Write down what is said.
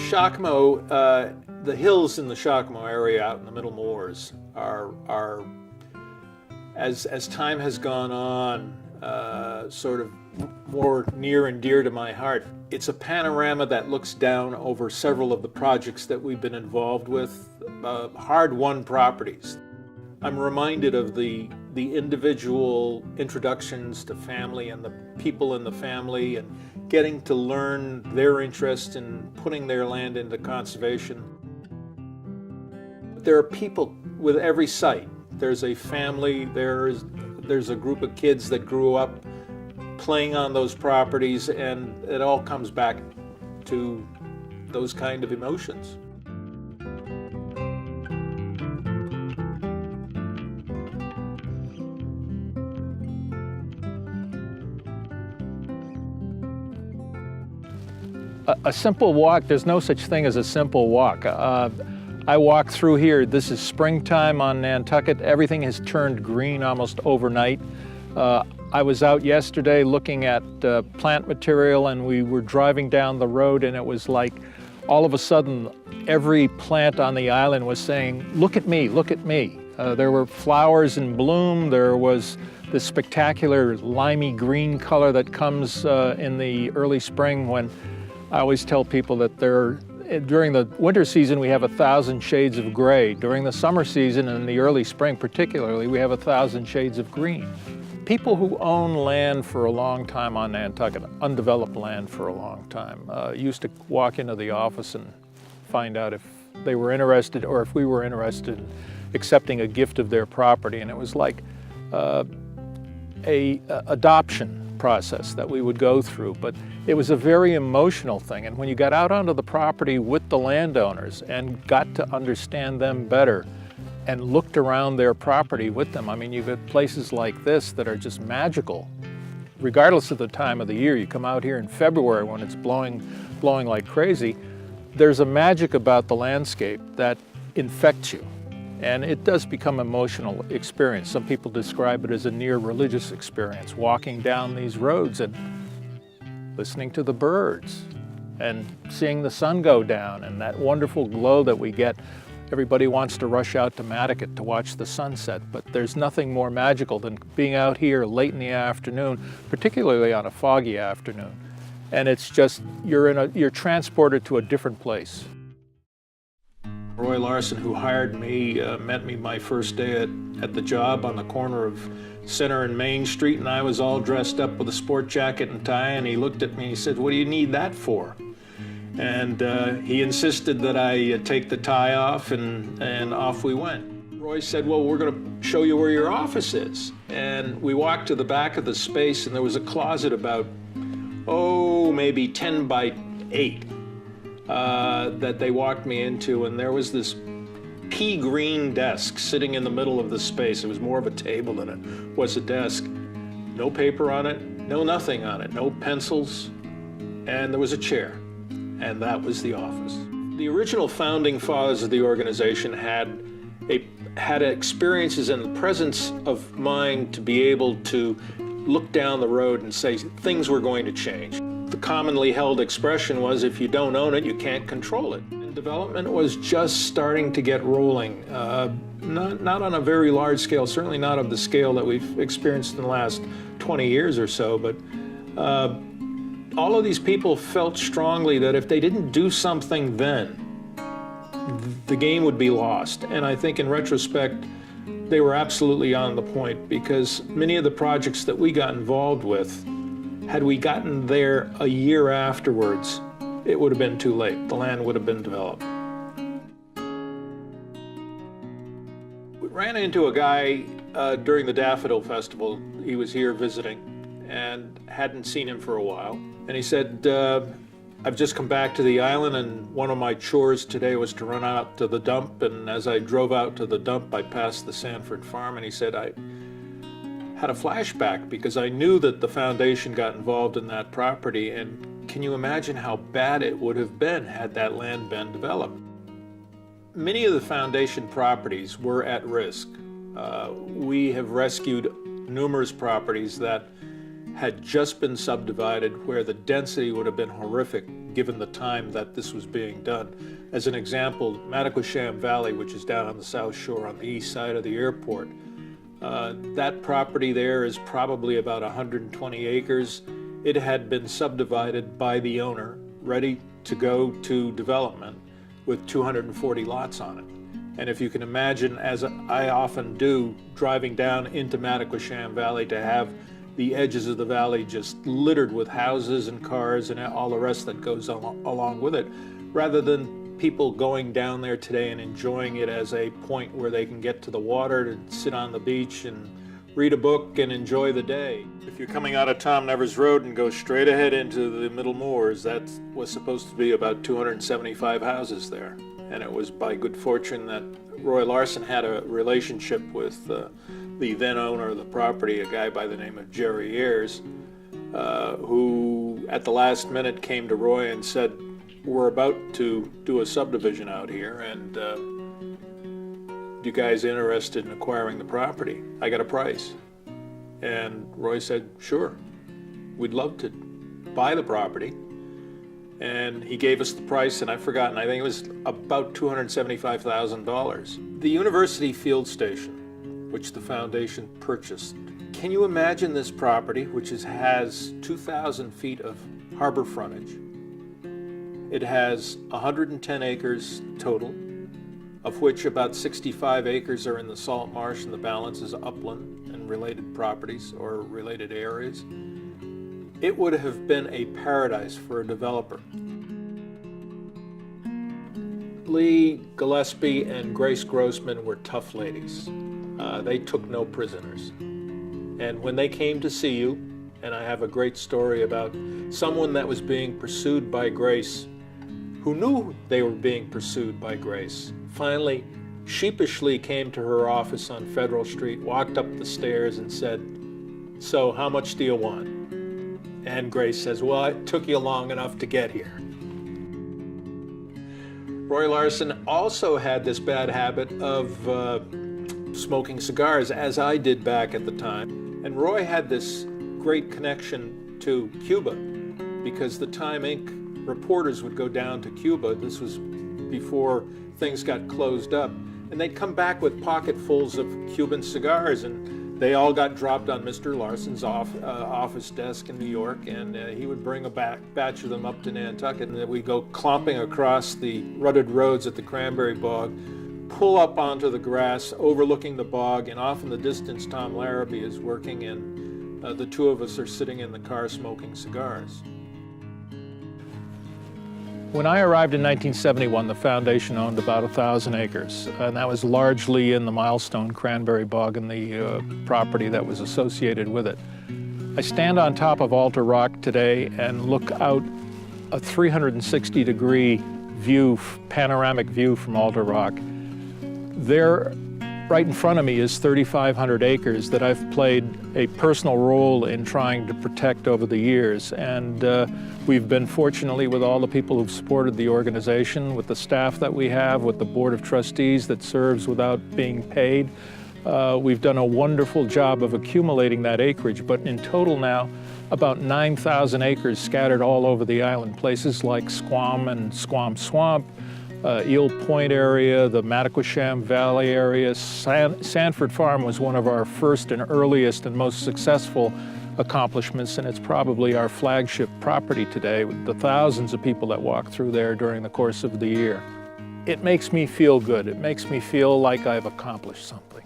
Shakmo, the hills in the Shakmo area out in the Middle Moors are as time has gone on, sort of more near and dear to my heart. It's a panorama that looks down over several of the projects that we've been involved with, hard-won properties. I'm reminded of the individual introductions to family and the people in the family and getting to learn their interest in putting their land into conservation. There are people with every site. There's a family, there's a group of kids that grew up playing on those properties, and it all comes back to those kind of emotions. A simple walk, there's no such thing as a simple walk. I walk through here, this is springtime on Nantucket, everything has turned green almost overnight. I was out yesterday looking at plant material, and we were driving down the road, and it was like all of a sudden every plant on the island was saying, "Look at me, look at me." There were flowers in bloom, there was this spectacular limey green color that comes in the early spring when I always tell people that during the winter season we have 1,000 shades of gray. During the summer season and the early spring particularly, we have 1,000 shades of green. People who own land for a long time on Nantucket, undeveloped land for a long time, used to walk into the office and find out if they were interested or if we were interested in accepting a gift of their property. And it was like a adoption process that we would go through, but it was a very emotional thing. And when you got out onto the property with the landowners and got to understand them better and looked around their property with them, I mean, you've got places like this that are just magical. Regardless of the time of the year, you come out here in February when it's blowing like crazy, there's a magic about the landscape that infects you. And it does become an emotional experience. Some people describe it as a near religious experience, walking down these roads and listening to the birds and seeing the sun go down and that wonderful glow that we get. Everybody wants to rush out to Madaket to watch the sunset, but there's nothing more magical than being out here late in the afternoon, particularly on a foggy afternoon. And it's just, you're transported to a different place. Roy Larson, who hired me, met me my first day at the job on the corner of Center and Main Street, and I was all dressed up with a sport jacket and tie, and he looked at me and he said, "What do you need that for?" And he insisted that I take the tie off, and off we went. Roy said, "Well, we're going to show you where your office is." And we walked to the back of the space, and there was a closet about, maybe 10 by 8. That they walked me into, and there was this pea green desk sitting in the middle of the space. It was more of a table than it was a desk. No paper on it, no nothing on it, no pencils, and there was a chair, and that was the office. The original founding fathers of the organization had experiences and the presence of mind to be able to look down the road and say things were going to change. The commonly held expression was, if you don't own it, you can't control it. And development was just starting to get rolling, not on a very large scale, certainly not of the scale that we've experienced in the last 20 years or so, but all of these people felt strongly that if they didn't do something then, the game would be lost. And I think in retrospect, they were absolutely on the point, because many of the projects that we got involved with, had we gotten there a year afterwards, it would have been too late. The land would have been developed. We ran into a guy during the Daffodil Festival. He was here visiting and hadn't seen him for a while. And he said, "I've just come back to the island, and one of my chores today was to run out to the dump. And as I drove out to the dump, I passed the Sanford farm." And he said, "I had a flashback because I knew that the foundation got involved in that property, and can you imagine how bad it would have been had that land been developed?" Many of the foundation properties were at risk. We have rescued numerous properties that had just been subdivided, where the density would have been horrific given the time that this was being done. As an example, Matawasham Valley, which is down on the south shore on the east side of the airport, that property there is probably about 120 acres. It had been subdivided by the owner, ready to go to development, with 240 lots on it. And if you can imagine, as I often do, driving down into Matawasham Valley, to have the edges of the valley just littered with houses and cars and all the rest that goes along with it, rather than people going down there today and enjoying it as a point where they can get to the water, to sit on the beach and read a book and enjoy the day. If you're coming out of Tom Nevers Road and go straight ahead into the Middle Moors, that was supposed to be about 275 houses there. And it was by good fortune that Roy Larson had a relationship with the then owner of the property, a guy by the name of Jerry Ayers, who at the last minute came to Roy and said, "We're about to do a subdivision out here, and you guys interested in acquiring the property? I got a price." And Roy said, "Sure, we'd love to buy the property." And he gave us the price, and I've forgotten, I think it was about $275,000. The university field station, which the foundation purchased. Can you imagine this property, which has 2,000 feet of harbor frontage? It has 110 acres total, of which about 65 acres are in the salt marsh and the balance is upland and related properties or related areas. It would have been a paradise for a developer. Lee Gillespie and Grace Grossman were tough ladies. They took no prisoners. And when they came to see you, and I have a great story about someone that was being pursued by Grace, who knew they were being pursued by Grace, finally sheepishly came to her office on Federal Street, walked up the stairs and said, "So how much do you want?" And Grace says, "Well, it took you long enough to get here." Roy Larson also had this bad habit of smoking cigars, as I did back at the time. And Roy had this great connection to Cuba, because the Time Inc. reporters would go down to Cuba. This was before things got closed up. And they'd come back with pocketfuls of Cuban cigars, and they all got dropped on Mr. Larson's office desk in New York, and he would bring a batch of them up to Nantucket, and then we'd go clomping across the rutted roads at the Cranberry Bog, pull up onto the grass overlooking the bog, and off in the distance Tom Larrabee is working, and the two of us are sitting in the car smoking cigars. When I arrived in 1971, the foundation owned about 1,000 acres, and that was largely in the Milestone Cranberry Bog and the property that was associated with it. I stand on top of Altar Rock today and look out a 360-degree view, panoramic view from Altar Rock. There, right in front of me, is 3,500 acres that I've played a personal role in trying to protect over the years. And we've been, fortunately, with all the people who've supported the organization, with the staff that we have, with the board of trustees that serves without being paid, we've done a wonderful job of accumulating that acreage. But in total now, about 9,000 acres scattered all over the island, places like Squam and Squam Swamp, Eel Point area, the Matawasham Valley area. Sanford Farm was one of our first and earliest and most successful accomplishments, and it's probably our flagship property today, with the thousands of people that walk through there during the course of the year. It makes me feel good. It makes me feel like I've accomplished something.